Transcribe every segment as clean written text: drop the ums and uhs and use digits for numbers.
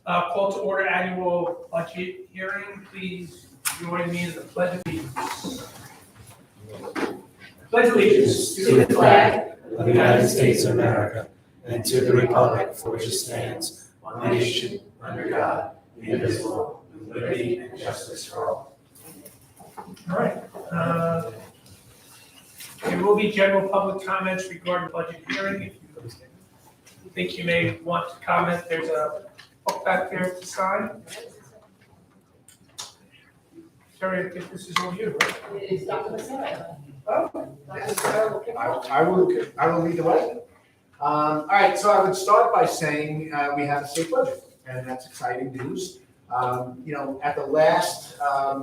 Call to order annual budget hearing. Please join me in the pledge of allegiance. Pledge allegiance to the flag of the United States of America and to the republic for which it stands, one nation, under God, indivisible, with liberty and justice for all. All right. There will be general public comments regarding the budget hearing. If you think you may want to comment, there's a book back there to sign. Terry, I think this is all you, right? It's Dr. Massaro. Oh, Dr. Massaro will kick off. I will lead the way. All right, so I would start by saying we have a state budget, and that's exciting news. At the last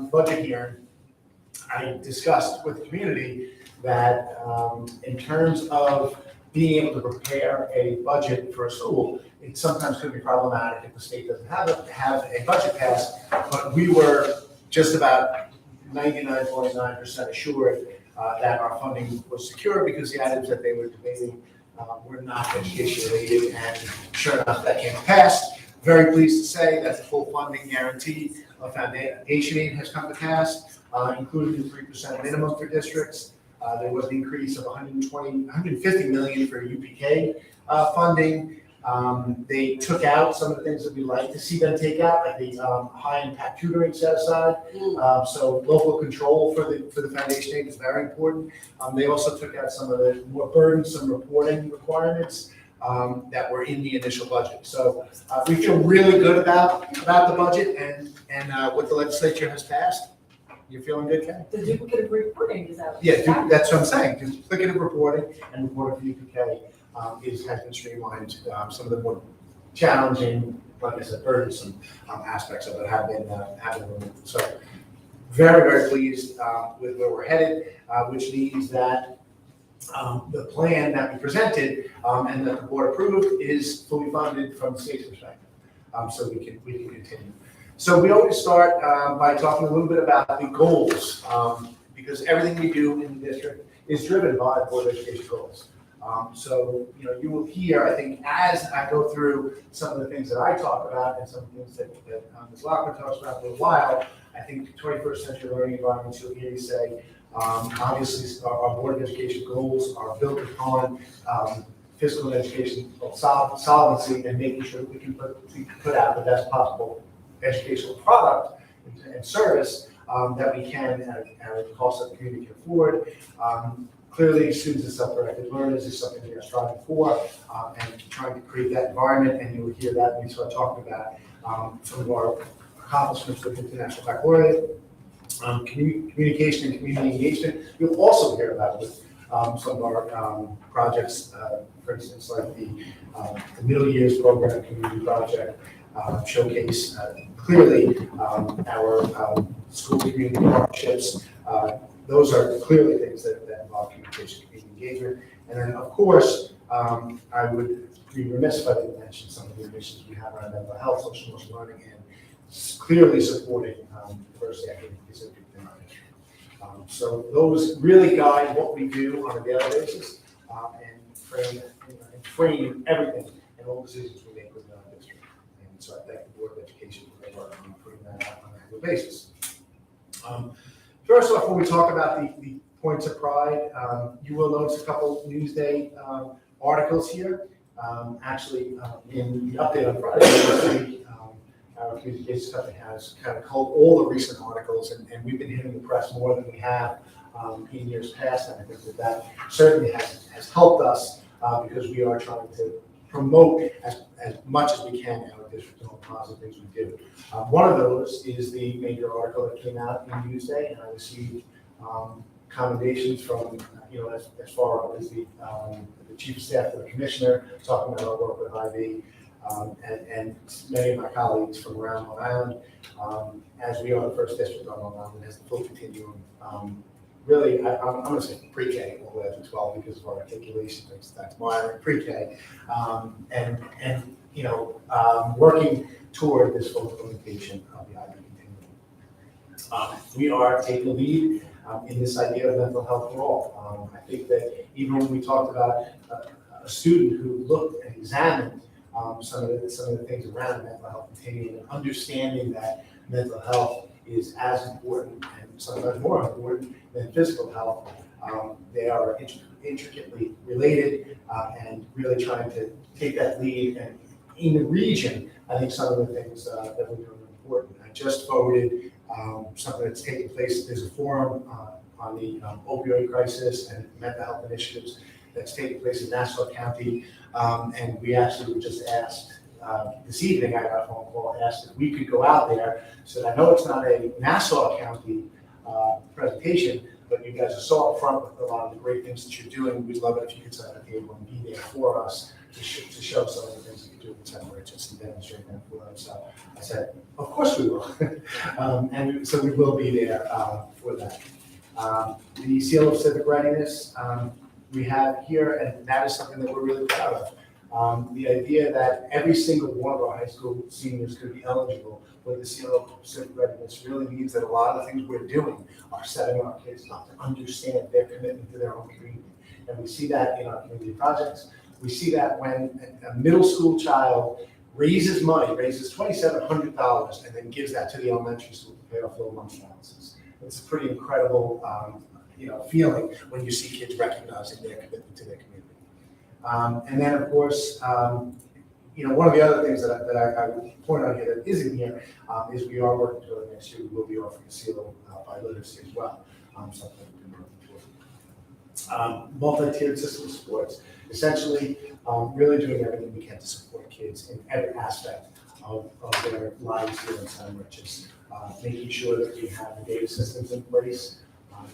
budget hearing, I discussed with the community that in terms of being able to prepare a budget for a school, it sometimes could be problematic if the state doesn't have a budget passed, but we were just about 99.9% assured that our funding was secure because the items that they were debating were not education related, and sure enough, that came passed. Very pleased to say that the full funding guarantee of foundation aid has come to pass, including the 3% minimum for districts. There was an increase of 150 million for UPK funding. They took out some of the things that we like to see them take out, like the high impact tutoring set aside. So local control for the foundation aid is very important. They also took out some of the more burdensome reporting requirements that were in the initial budget. So we feel really good about the budget and what the legislature has passed. You're feeling good, Ken? The duplicative reporting is out. Yeah, that's what I'm saying. Duplicative reporting and reporting for UPK has been streamlined. Some of the more challenging, like I said, burdensome aspects of it have been removed. So very, very pleased with where we're headed, which means that the plan that we presented and that the board approved is fully funded from the state's perspective. So we can continue. So we always start by talking a little bit about the goals, because everything we do in the district is driven by the Board of Education goals. So you will hear, I think, as I go through some of the things that I talk about and some of the things that Ms. Lockwood talks about for a while, I think 21st century learning environments, you'll hear me say, obviously our Board of Education goals are built upon fiscal and education solvency and making sure that we can put out the best possible educational product and service that we can at a cost that the community can afford. Clearly, students and self-directed learners is something we are striving for and trying to create that environment, and you will hear that when we start talking about some of our accomplishments with International Baccalaureate, communication and community engagement. You'll also hear about with some of our projects, for instance, like the Middle Years Program Community Project, showcase clearly our school community partnerships. Those are clearly things that involve communication, community engagement. And then, of course, I would be remiss if I didn't mention some of the initiatives we have around mental health, social emotional learning, and clearly supporting diversity, equity, inclusivity within our district. So those really guide what we do on a daily basis and frame everything and all decisions we make within our district. And so I thank the Board of Education for their work on putting that out on an annual basis. First off, when we talk about the points of pride, you will notice a couple Newsday articles here. Actually, in the update on Friday, you'll see our communications company has kind of culled all the recent articles, and we've been hitting the press more than we have in years past. And I think that certainly has helped us because we are trying to promote as much as we can in our district and all the positive things we do. One of those is the major article that came out in Newsday, and I received commendations from, as far up as the chief of staff to the commissioner, talking about our work with IB, and many of my colleagues from around Long Island, as we are the first district on Long Island, has the full continuum. Really, I'm going to say pre-K all the way up to 12 because of our articulation things. That's why I'm pre-K, and working toward this full implementation of the IB continuum. We are taking the lead in this idea of mental health for all. I think that even when we talked about a student who looked and examined some of the things around mental health continuum, and understanding that mental health is as important and sometimes more important than physical health. They are intricately related, and really trying to take that lead. And in the region, I think some of the things that we're doing are important. I just forwarded something that's taking place. There's a forum on the opioid crisis and mental health initiatives that's taking place in Nassau County. And we actually were just asked this evening, I got a phone call, asked if we could go out there. So I know it's not a Nassau County presentation, but you guys are so upfront with a lot of the great things that you're doing. We'd love it if you could set up a table and be there for us to show some of the things that you do with Moriches and demonstrate them for them. So I said, of course we will. So we will be there for that. The seal of civic readiness we have here, and that is something that we're really proud of. The idea that every single one of our high school seniors could be eligible with the seal of civic readiness really means that a lot of the things we're doing are setting our kids up to understand their commitment to their own community. And we see that in our community projects. We see that when a middle school child raises money, raises $2,700, and then gives that to the elementary school to pay off their lunch balances. It's a pretty incredible feeling when you see kids recognizing their commitment to their community. And then, of course, one of the other things that I would point out here that isn't here is we are working toward next year. We will be offering a seal by literacy as well, something we've been working toward. Multi-tiered system supports, essentially really doing everything we can to support kids in every aspect of their lives here in Moriches. Making sure that we have the data systems in place,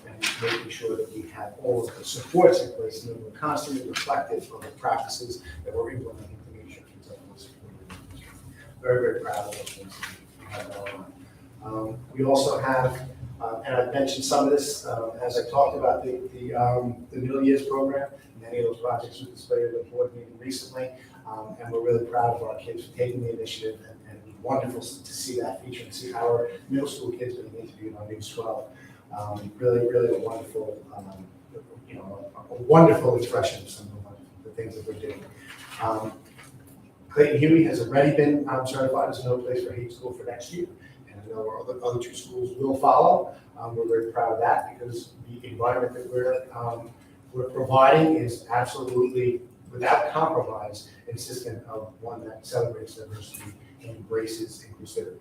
and making sure that we have all of the supports in place, and we're constantly reflective of the practices that we're implementing to make sure kids have those supports. Very, very proud of those things we have going on. We also have, and I've mentioned some of this as I talked about the Middle Years program. Many of those projects were displayed at the board meeting recently, and we're really proud of our kids for taking the initiative, and wonderful to see that feature and see our middle school kids being interviewed on News 12. Really, really a wonderful, a wonderful expression of some of the things that we're doing. Clayton Huey has already been certified as no place for hate school for next year, and I know our other two schools will follow. We're very proud of that because the environment that we're providing is absolutely, without compromise, insistent of one that celebrates diversity and embraces inclusivity.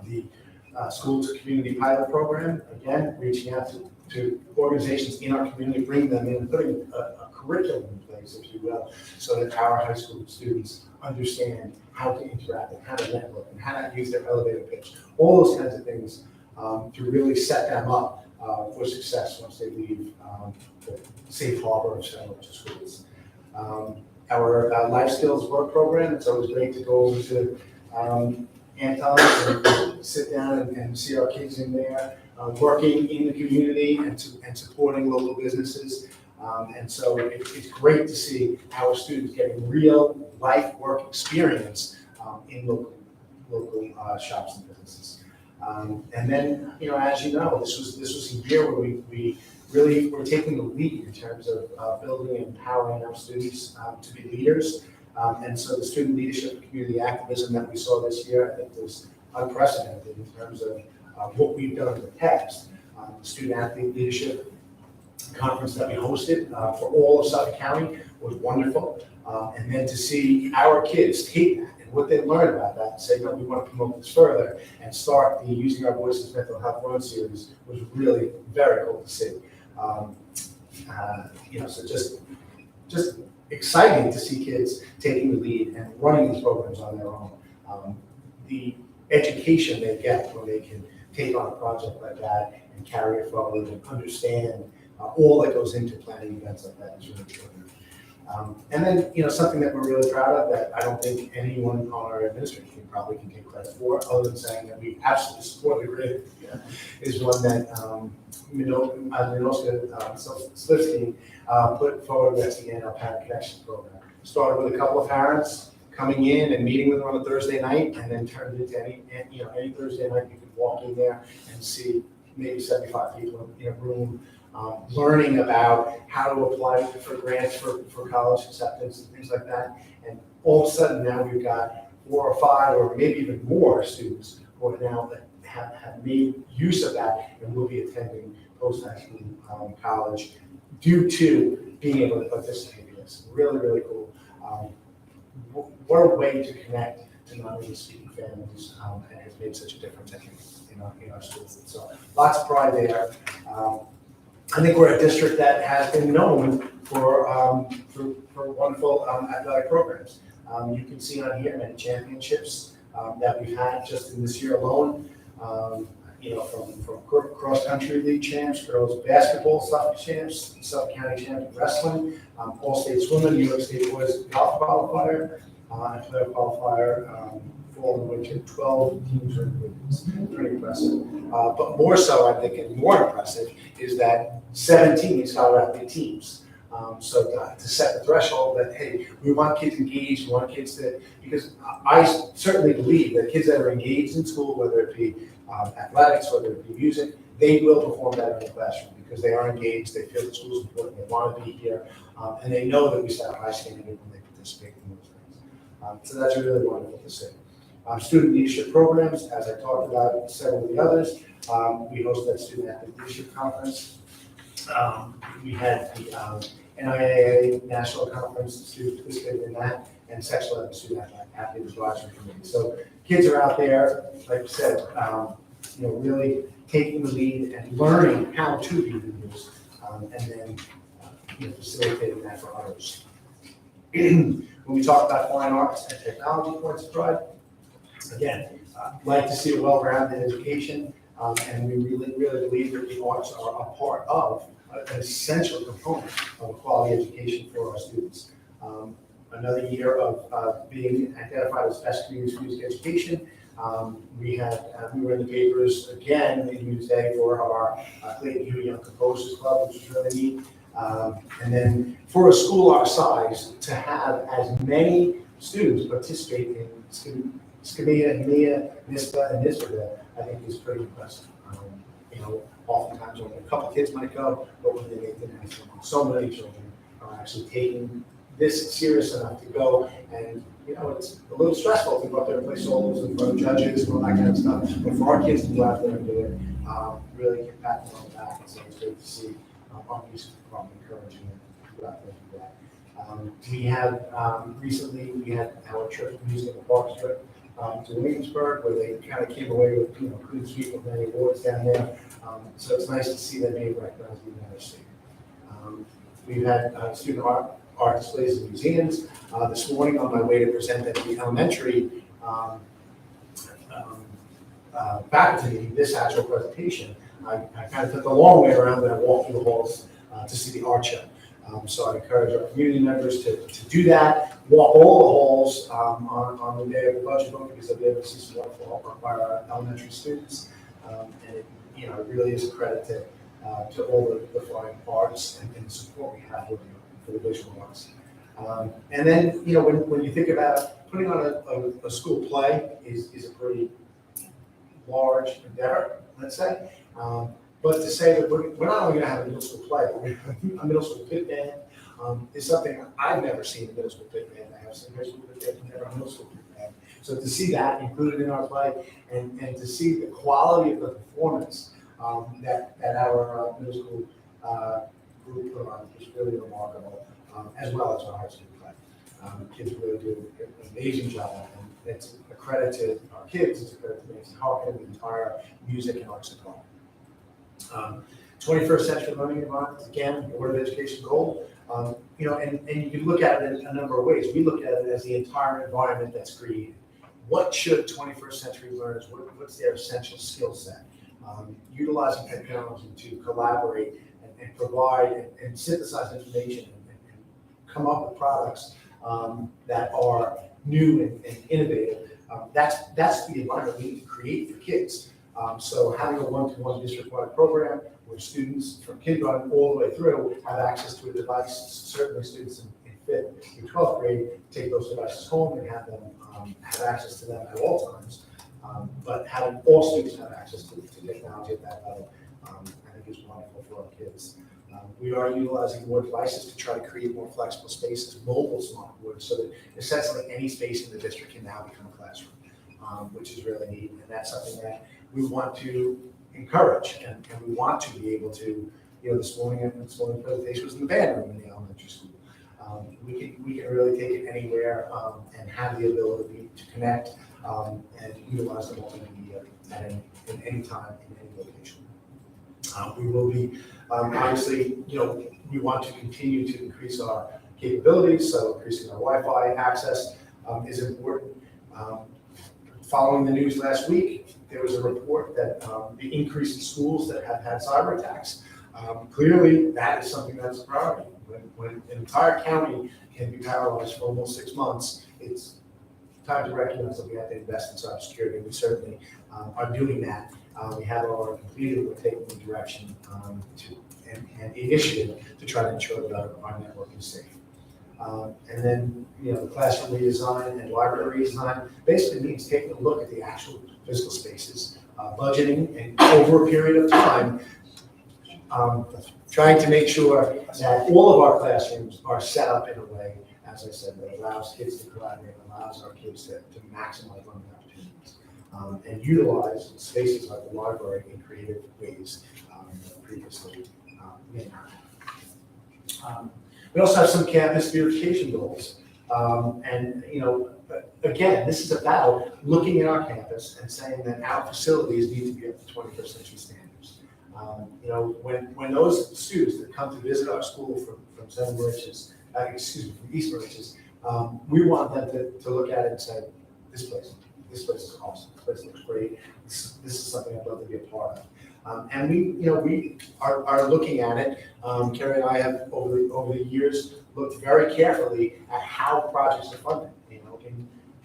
The School to Community Pilot Program, again, reaching out to organizations in our community, bringing them in, putting a curriculum in place, if you will, so that our high school students understand how to interact and how to network and how to use their elevator pitch, all those kinds of things to really set them up for success once they leave the safe harbor of Moriches schools. Our Life Skills Work Program, it's always great to go over to Anton's and sit down and see our kids in there working in the community and supporting local businesses. And so it's great to see our students getting real life work experience in local shops and businesses. And then, as you know, this was a year where we really were taking the lead in terms of building and empowering our students to be leaders. And so the student leadership and community activism that we saw this year, I think, was unprecedented in terms of what we've done in the past. The Student Athlete Leadership Conference that we hosted for all of Suffolk County was wonderful. And then to see our kids take that and what they learned about that and say, no, we want to promote this further and start the Using Our Voices Mental Health Run series was really very cool to see. So just exciting to see kids taking the lead and running these programs on their own. The education they get when they can take on a project like that and carry it forward and understand all that goes into planning events like that is really important. And then, something that we're really proud of that I don't think anyone on our administration team probably can take credit for, other than saying that we absolutely support the grid, is one that Minoska Slivsky put forward. That's the NL Parent Connection Program. Started with a couple of parents coming in and meeting with them on a Thursday night, and then turned into any Thursday night you could walk in there and see maybe 75 people in a room learning about how to apply for grants for college acceptance and things like that. And all of a sudden now we've got 4 or 5 or maybe even more students who are now have made use of that and will be attending post-high school college due to being able to participate in this. Really, really cool. What a way to connect to non-English-speaking families, and has made such a difference, I think, in our schools. So lots of pride there. I think we're a district that has been known for wonderful athletic programs. You can see on here many championships that we've had just in this year alone. From cross-country league champs, girls basketball Suffolk champs, Suffolk County champs wrestling, All-State swimmer, New York State boys golf qualifier, and player qualifier, fall and winter, 12 teams are included. It's pretty impressive. But more so, I think, and more impressive is that 17 scholar athlete teams. So to set the threshold that, hey, we want kids engaged, we want kids to, because I certainly believe that kids that are engaged in school, whether it be athletics, whether it be music, they will perform better in the classroom because they are engaged, they feel the school is important, they want to be here, and they know that we set a high standard when they participate in those things. So that's really wonderful to see. Student leadership programs, as I talked about several of the others, we hosted that student athlete leadership conference. We had the NIAA National Conference, the students participated in that, and Sexual Ed Student Athlete Advisory Committee. So kids are out there, like I said, really taking the lead and learning how to be leaders, and then facilitating that for others. When we talk about fine arts and technology points of pride, again, like to see a well-rounded education, and we really believe that the arts are a part of an essential component of a quality education for our students. Another year of being identified as best community music education. We were in the papers again in Newsday for our Clayton Hugh Young Composers Club, which was really neat. And then for a school our size to have as many students participate in SCMEA, NIA, NISPA, and NISPA, I think is pretty impressive. Oftentimes only a couple kids might go, but when they make the national, so many children are actually taking this serious enough to go. And it's a little stressful to go up there and play solos in front of judges and all that kind of stuff. But for our kids to go out there and do it, really get pat them on the back. And so it's great to see our music department encouraging them to go out there and do that. We have recently we had our trip, music in the parks trip. To Williamsburg, where they kind of came away with clean sweep of many awards down there. So it's nice to see them being recognized in the United States. We've had student art displays in museums. This morning on my way to present at the elementary faculty meeting, this actual presentation, I kind of took the long way around and I walked through the halls to see the art show. So I encourage our community members to do that, walk all the halls on the day of the budget vote, because they'll be able to see some wonderful artwork by our elementary students. And it really is a credit to all the fine arts and the support we have for the visual arts. And then, when you think about putting on a school play is a pretty large endeavor, let's say. But to say that we're not only going to have a middle school play, but we're going to have a middle school pit band is something I've never seen a middle school pit band. I have seen high school pit band, but never a middle school pit band. So to see that included in our play and to see the quality of the performance that our middle school group put on is really remarkable, as well as our high school play. Kids really do an amazing job, and it's a credit to our kids, it's a credit to Mason Hawk and the entire music and arts department. 21st century learning environment, again, the Board of Education goal. And you can look at it in a number of ways. We look at it as the entire environment that's created. What should 21st century learners, what's their essential skill set? Utilizing technology to collaborate and provide and synthesize information and come up with products that are new and innovative. That's the environment we need to create for kids. So having a one-to-one district-wide program where students from kindergarten all the way through have access to a device, certainly students in 5th through 12th grade take those devices home and have them have access to them at all times. But having all students have access to technology at that level, I think is wonderful for our kids. We are utilizing more devices to try to create more flexible spaces, mobile smart boards, so that essentially any space in the district can now become a classroom, which is really neat. And that's something that we want to encourage, and we want to be able to, this morning presentation was in the band room in the elementary school. We can really take it anywhere and have the ability to connect and utilize the multimedia in any time, in any location. We will be, obviously, we want to continue to increase our capabilities, so increasing our Wi-Fi access is important. Following the news last week, there was a report that the increase in schools that have had cyber attacks, clearly that is something that's a priority. When an entire county can be paralyzed for almost 6 months, it's time to recognize that we have to invest in cybersecurity. We certainly are doing that. We have our completed, we're taking the direction and initiative to try to ensure that our network is safe. And then, the classroom redesign and library redesign basically means taking a look at the actual physical spaces, budgeting, and over a period of time, trying to make sure that all of our classrooms are set up in a way, as I said, that allows kids to collaborate, allows our kids to maximize learning opportunities, and utilize spaces like the library in creative ways previously may not have. We also have some campus beautification goals. And, again, this is about looking at our campus and saying that our facilities need to be up to 21st century standards. When those students that come to visit our school from Moriches, from East Moriches, we want them to look at it and say, this place is awesome. This place looks great. This is something I'd love to be a part of. And we are looking at it. Carrie and I have over the years looked very carefully at how projects are funded.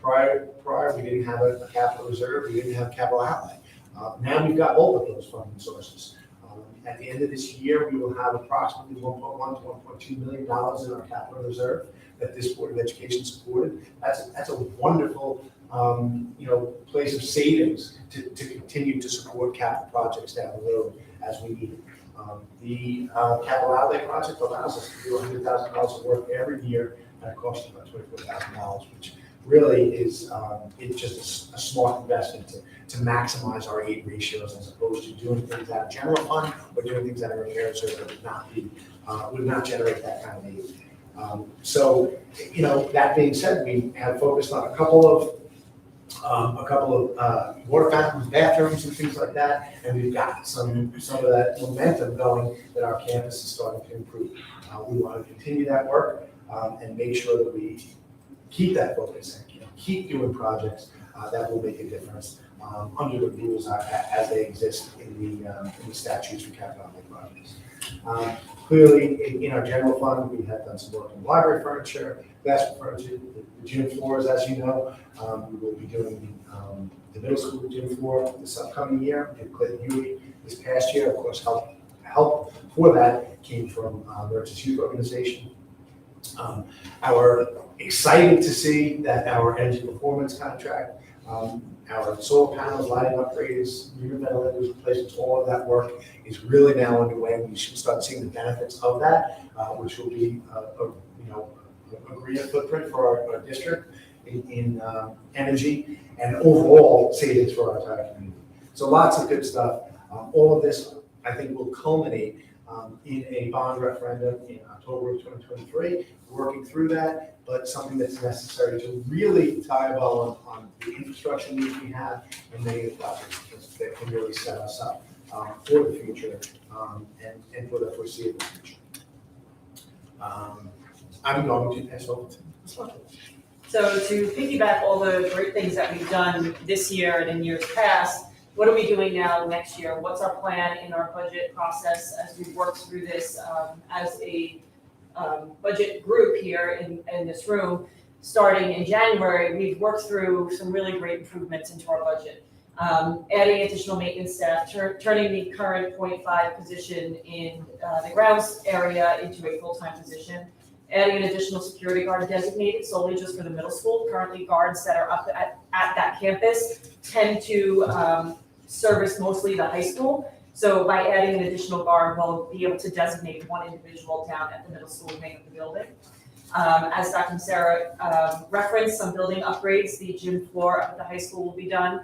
Prior we didn't have a capital reserve, we didn't have capital outlay. Now we've got both of those funding sources. At the end of this year, we will have approximately $1.1 to $1.2 million in our capital reserve that this Board of Education supported. That's a wonderful place of savings to continue to support capital projects down the road as we need it. The capital outlay project allows us to do $100,000 of work every year at a cost of about $24,000, which really is it's just a smart investment to maximize our aid ratios as opposed to doing things out of general fund or doing things out of repair reserve that would not generate that kind of aid. So, that being said, we have focused on a couple of water fountains, bathrooms, and things like that, and we've got some of that momentum going that our campus is starting to improve. We want to continue that work and make sure that we keep that focus and keep doing projects that will make a difference under the rules as they exist in the statutes for capital outlay projects. Clearly, in our general fund, we have done some work in library furniture, classroom furniture, the gym floors, as you know. We will be doing the middle school gym floor this upcoming year. We did Clayton Huey this past year. Of course, help for that came from Moriches Youth Organization. Our excited to see that our energy performance contract, our solar panels, lighting upgrades, unit ventilators, replacements, all of that work is really now underway. We should start seeing the benefits of that, which will be a greener footprint for our district in energy and overall savings for our entire community. So lots of good stuff. All of this, I think, will culminate in a bond referendum in October of 2023. We're working through that, but something that's necessary to really tie a bow on the infrastructure needs we have and many of the projects that can really set us up for the future and for the foreseeable future. I'm going to pass over to Ms. So to piggyback all the great things that we've done this year and in years past, what are we doing now next year? What's our plan in our budget process as we work through this as a budget group here in this room? Starting in January, we've worked through some really great improvements into our budget. Adding additional maintenance staff, turning the current 0.5 position in the grounds area into a full-time position, adding an additional security guard designated solely just for the middle school. Currently, guards that are up at that campus tend to service mostly the high school, So by adding an additional guard, we'll be able to designate one individual down at the middle school wing of the building. As Dr. Sarah referenced, some building upgrades, the gym floor at the high school will be done.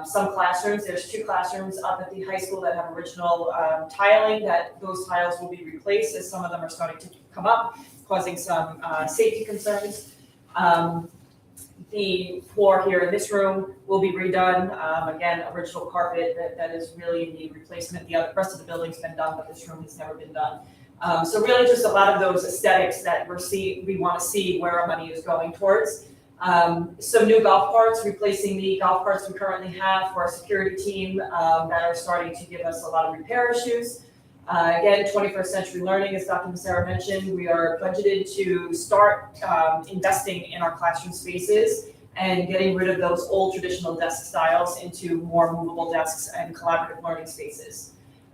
Some classrooms, there's 2 classrooms up at the high school that have original tiling, that those tiles will be replaced as some of them are starting to come up, causing some safety concerns. The floor here in this room will be redone. Again, original carpet that is really in need of replacement. The rest of the building's been done, but this room has never been done. So really just a lot of those aesthetics that we want to see where our money is going towards. Some new golf carts, replacing the golf carts we currently have for our security team that are starting to give us a lot of repair issues. Again, 21st century learning, as Dr. Sarah mentioned, we are budgeted to start investing in our classroom spaces and getting rid of those old traditional desk styles into more movable desks and collaborative learning spaces.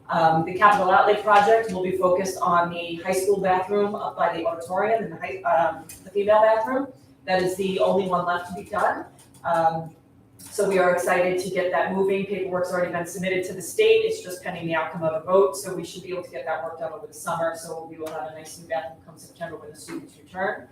The capital outlay project will be focused on the high school bathroom up by the auditorium and the female bathroom. That is the only one left to be done. So we are excited to get that moving. Paperwork's already been submitted to the state. It's just pending the outcome of a vote. So we should be able to get that work done over the summer. So we will have a nice new bathroom come September when the students return.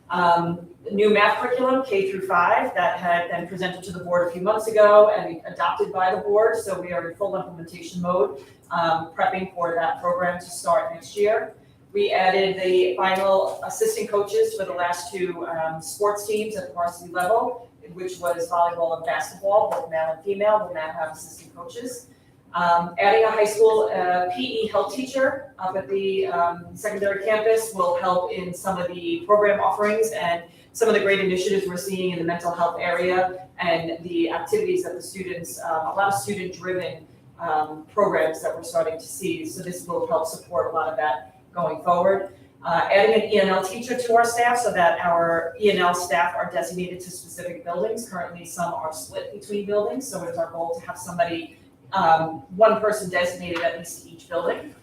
The new math curriculum, K through 5, that had been presented to the board a few months ago and adopted by the board. So we are in full implementation mode, prepping for that program to start next year. We added the final assistant coaches for the last 2 sports teams at the varsity level, which was volleyball and basketball, both male and female, will now have assistant coaches. Adding a high school PE health teacher up at the secondary campus will help in some of the program offerings and some of the great initiatives we're seeing in the mental health area and the activities that the students, a lot of student-driven programs that we're starting to see. So this will help support a lot of that going forward. Adding an E&L teacher to our staff so that our E&L staff are designated to specific buildings. Currently, some are split between buildings, so it's our goal to have somebody, one person designated at least to each building.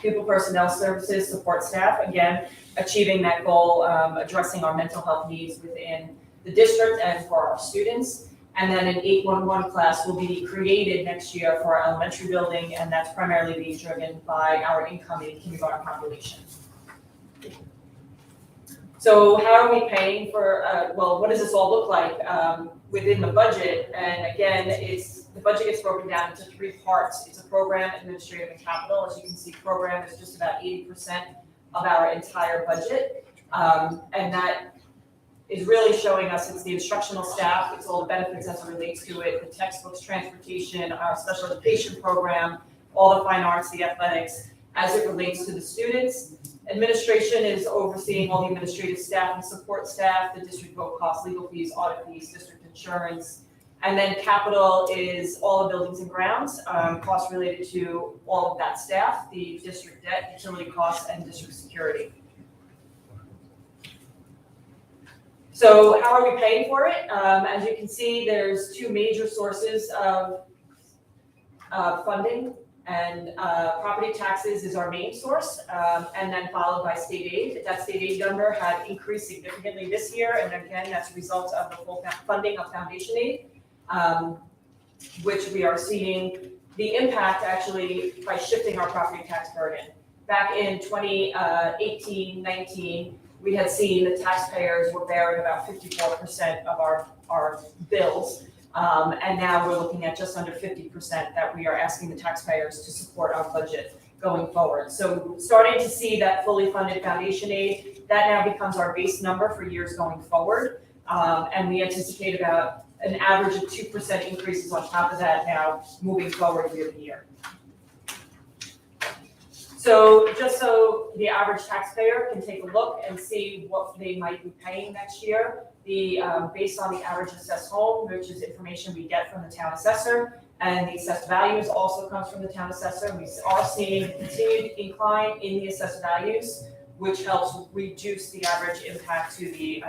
Pupil personnel services, support staff, again, achieving that goal, addressing our mental health needs within the district and for our students. And then an 811 class will be created next year for our elementary building, and that's primarily being driven by our incoming kindergarten population. So how are we paying for, well, what does this all look like within the budget? And again, the budget gets broken down into 3 parts. It's a program, administrative, and capital. As you can see, program is just about 80% of our entire budget. And that is really showing us it's the instructional staff, it's all the benefits as it relates to it, the textbooks, transportation, our special education program, all the fine arts, the athletics, as it relates to the students. Administration is overseeing all the administrative staff and support staff, the district vote costs, legal fees, audit fees, district insurance. And then capital is all the buildings and grounds, costs related to all of that staff, the district debt, utility costs, and district security. So how are we paying for it? As you can see, there's 2 major sources of funding. And property taxes is our main source, and then followed by state aid. That state aid number had increased significantly this year, and again, that's a result of the full funding of foundation aid, which we are seeing the impact actually by shifting our property tax burden. Back in 2018-19, we had seen the taxpayers were bearing about 54% of our bills. And now we're looking at just under 50% that we are asking the taxpayers to support our budget going forward. So starting to see that fully funded foundation aid, that now becomes our base number for years going forward. And we anticipate about an average of 2% increases on top of that now moving forward year to year. So just so the average taxpayer can take a look and see what they might be paying next year, based on the average assessed home, which is information we get from the town assessor, and the assessed values also comes from the town assessor. We are seeing a continued incline in the assessed values, which helps reduce the average impact to the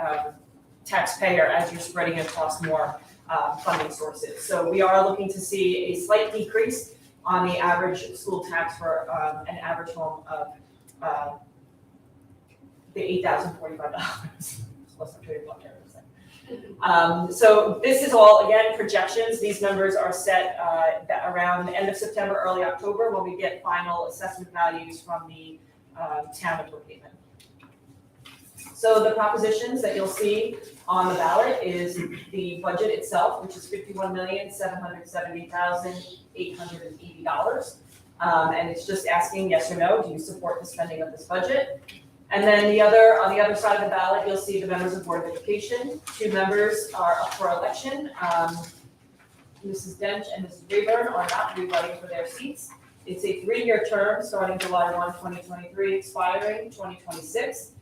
taxpayer as you're spreading across more funding sources. So we are looking to see a slight decrease on the average school tax for an average home of the $8,045. Less than $30. So this is all, again, projections. These numbers are set around the end of September, early October, when we get final assessment values from the town of Brookhaven. So the propositions that you'll see on the ballot is the budget itself, which is $51,770,880. And it's just asking yes or no, do you support the spending of this budget? And then on the other side of the ballot, you'll see the members of Board of Education. 2 members are up for election. Mrs. Dench and Mrs. Rayburn are not rerunning for their seats. It's a 3-year term starting July 1, 2023, expiring 2026.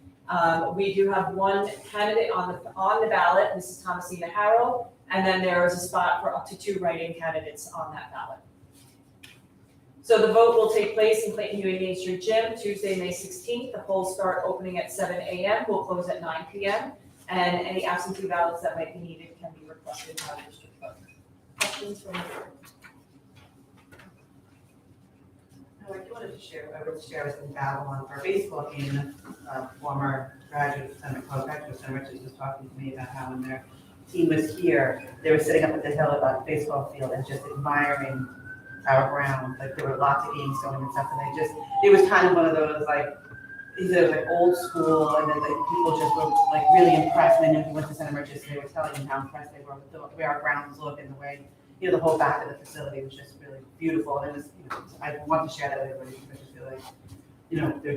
We do have one candidate on the ballot, Mrs. Thomasina Harrell, and then there is a spot for up to 2 write-in candidates on that ballot. So the vote will take place in Clayton Huey Main Street Gym, Tuesday, May 16th. The polls start opening at 7 a.m., will close at 9 p.m., and any absentee ballots that might be needed can be requested by the district clerk. Questions from the board? I wanted to share, I was in Babylon for a baseball game, and a former graduate of Moriches was talking to me about how when their team was here, they were sitting up at the hill about the baseball field and just admiring our ground. Like there were lots of games going and stuff, and it was kind of one of those like, he said it was like old school, and then like people just were like really impressed. And I know he went to St. Moriches, they were telling him how impressed they were with the way our grounds look and the way, the whole back of the facility was just really beautiful. And it was, I want to share that with everybody because I just feel like,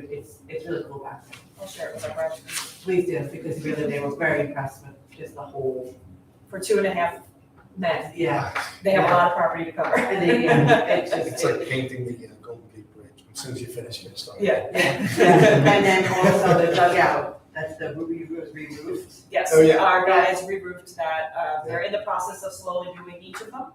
it's really cool back there. I'll share it with our freshmen. Please do, because really they were very impressed with just the whole. For 2.5 men, Yeah. they have a lot of property to cover. And they, It's like painting the Golden Gate Bridge. As soon as you finish, you're gonna start. Yeah. And then also the dugout, that's the re-roofed. Yes, Oh, yeah. our guys re-roofed that. They're in the process of slowly doing each of them.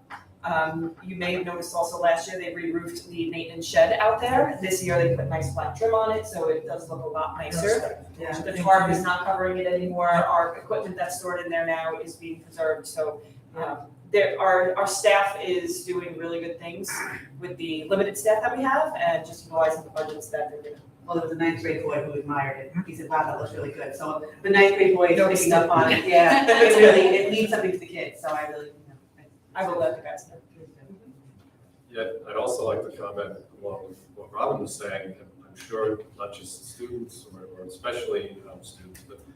You may have noticed also last year, they re-roofed the maintenance shed out there. This year, they put nice black trim on it, so it does look a lot nicer. Yeah. The tarp is not covering it anymore. Our equipment that's stored in there now is being preserved, so our staff is doing really good things with the limited staff that we have and just utilizing the budgets that they're given. Well, there was a 9th grade boy who admired it. He said, wow, that looks really good. So the 9th grade boy is picking up on it. Yeah, it means something to the kids, so I really, I will let the guys know. Yeah, I'd also like to comment along with what Robin was saying. I'm sure not just students or especially students, but the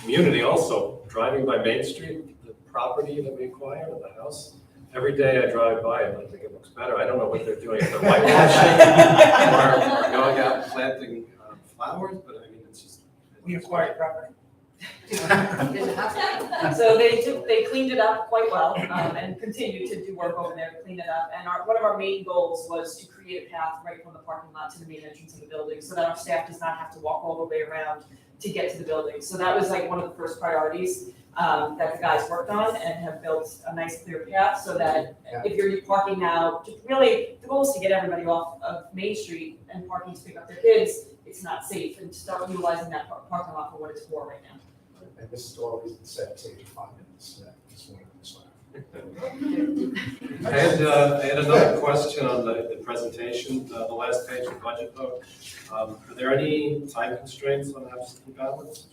community also, driving by Main Street, the property that we acquired and the house, every day I drive by and I think it looks better. I don't know what they're doing, if they're whitewashing or going out and planting flowers, but I mean, it's just. We acquired property. So they cleaned it up quite well, and continue to do work over there to clean it up. And one of our main goals was to create a path right from the parking lot to the main entrance of the building, so that our staff does not have to walk all the way around to get to the building. So that was like one of the first priorities that the guys worked on, and have built a nice clear path so that if you're parking now, really, the goal is to get everybody off of Main Street and parking to pick up their kids. It's not safe, and to start utilizing that parking lot for what it's for right now. And this is always said, save 5 minutes. This one, this one. I had another question on the presentation, the last page of budget vote. Are there any time constraints on absentee ballots?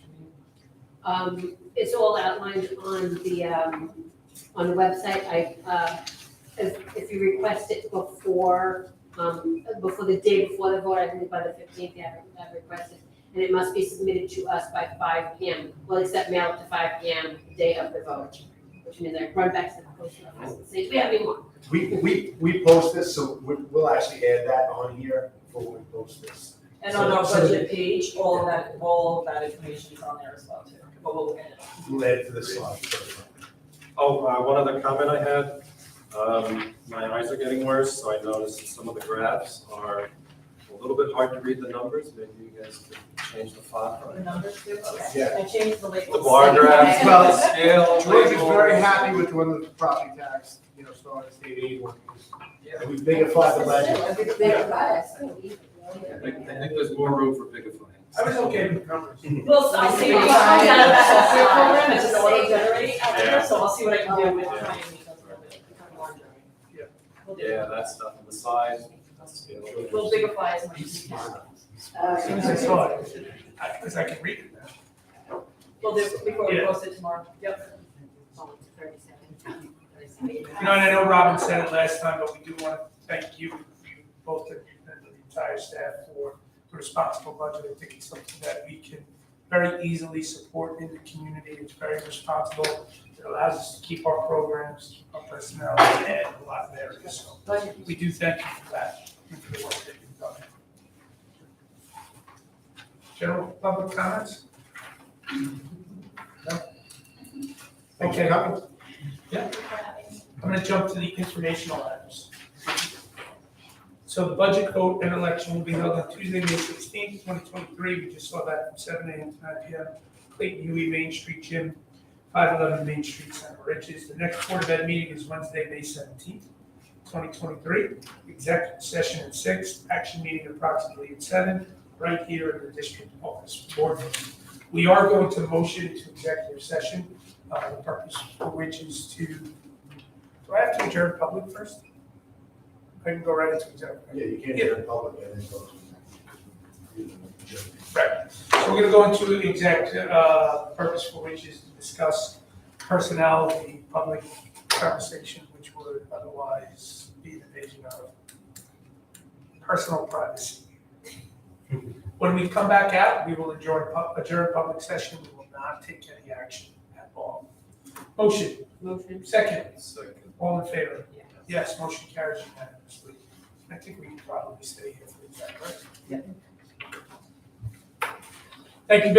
It's all outlined on the website. If you request it before the day before the vote, I think by the 15th, you have requested, and it must be submitted to us by 5 p.m. Well, except mail it to 5 p.m. the day of the vote, which means I run back to the post office and say, do we have any more? We post this, so we'll actually add that on here before we post this. And on our budget page, all of that information is on there as well too, but we'll look at it. We'll add it to the slide. Oh, one other comment I had. My eyes are getting worse, so I noticed some of the graphs are a little bit hard to read the numbers. Maybe you guys could change the font. The numbers too, okay. Yeah. I changed the labels. The bar graphs, Well, the scale. George is labels. very happy with when the property tax, started state aid one. Yeah. And we bigified the legend. I think there's more room for bigger fines. I was okay with the numbers. Well, I see what comes out of that software program, it's an auto generate out there, so I'll see what I can do with Yeah. trying to make those a little bit larger. We'll do it. Yeah, that stuff on the side. Scale. We'll bigify as much as we can. As soon as I saw it, because I can read it now. We'll do it before we Yeah. post it tomorrow. Yep. going to 37. And I know Robin said it last time, but we do want to thank you, both of you and the entire staff for the responsible budget. I think it's something that we can very easily support in the community. It's very responsible. It allows us to keep our programs, keep our personnel, and a lot of areas. So we do thank you for that and for the work that you've done. General public comments? No? Okay, I'm going to jump to the informational items. So the budget vote and election will be held on Tuesday, May 16th, 2023. We just saw that from 7 a.m. to 9 p.m. Clayton Huey Main Street Gym, 511 Main Street, Moriches. The next Board of Ed meeting is Wednesday, May 17th, 2023. Executive session at 6, action meeting approximately at 7, right here in the district office board meeting. We are going to motion to executive session, the purpose for which is to, do I have to adjourn public first? I can go right into executive. Yeah, you can't hear in public and then go to. Right, so we're gonna go into exec, purpose for which is to discuss personnel, the public conversation, which would otherwise be an invasion of personal privacy. When we come back out, we will adjourn public session, we will not take any action at all. Motion, second, all in favor? Yes, motion carries unanimously. I think we can probably stay here for the exec, right? Yep. Thank you, Bill.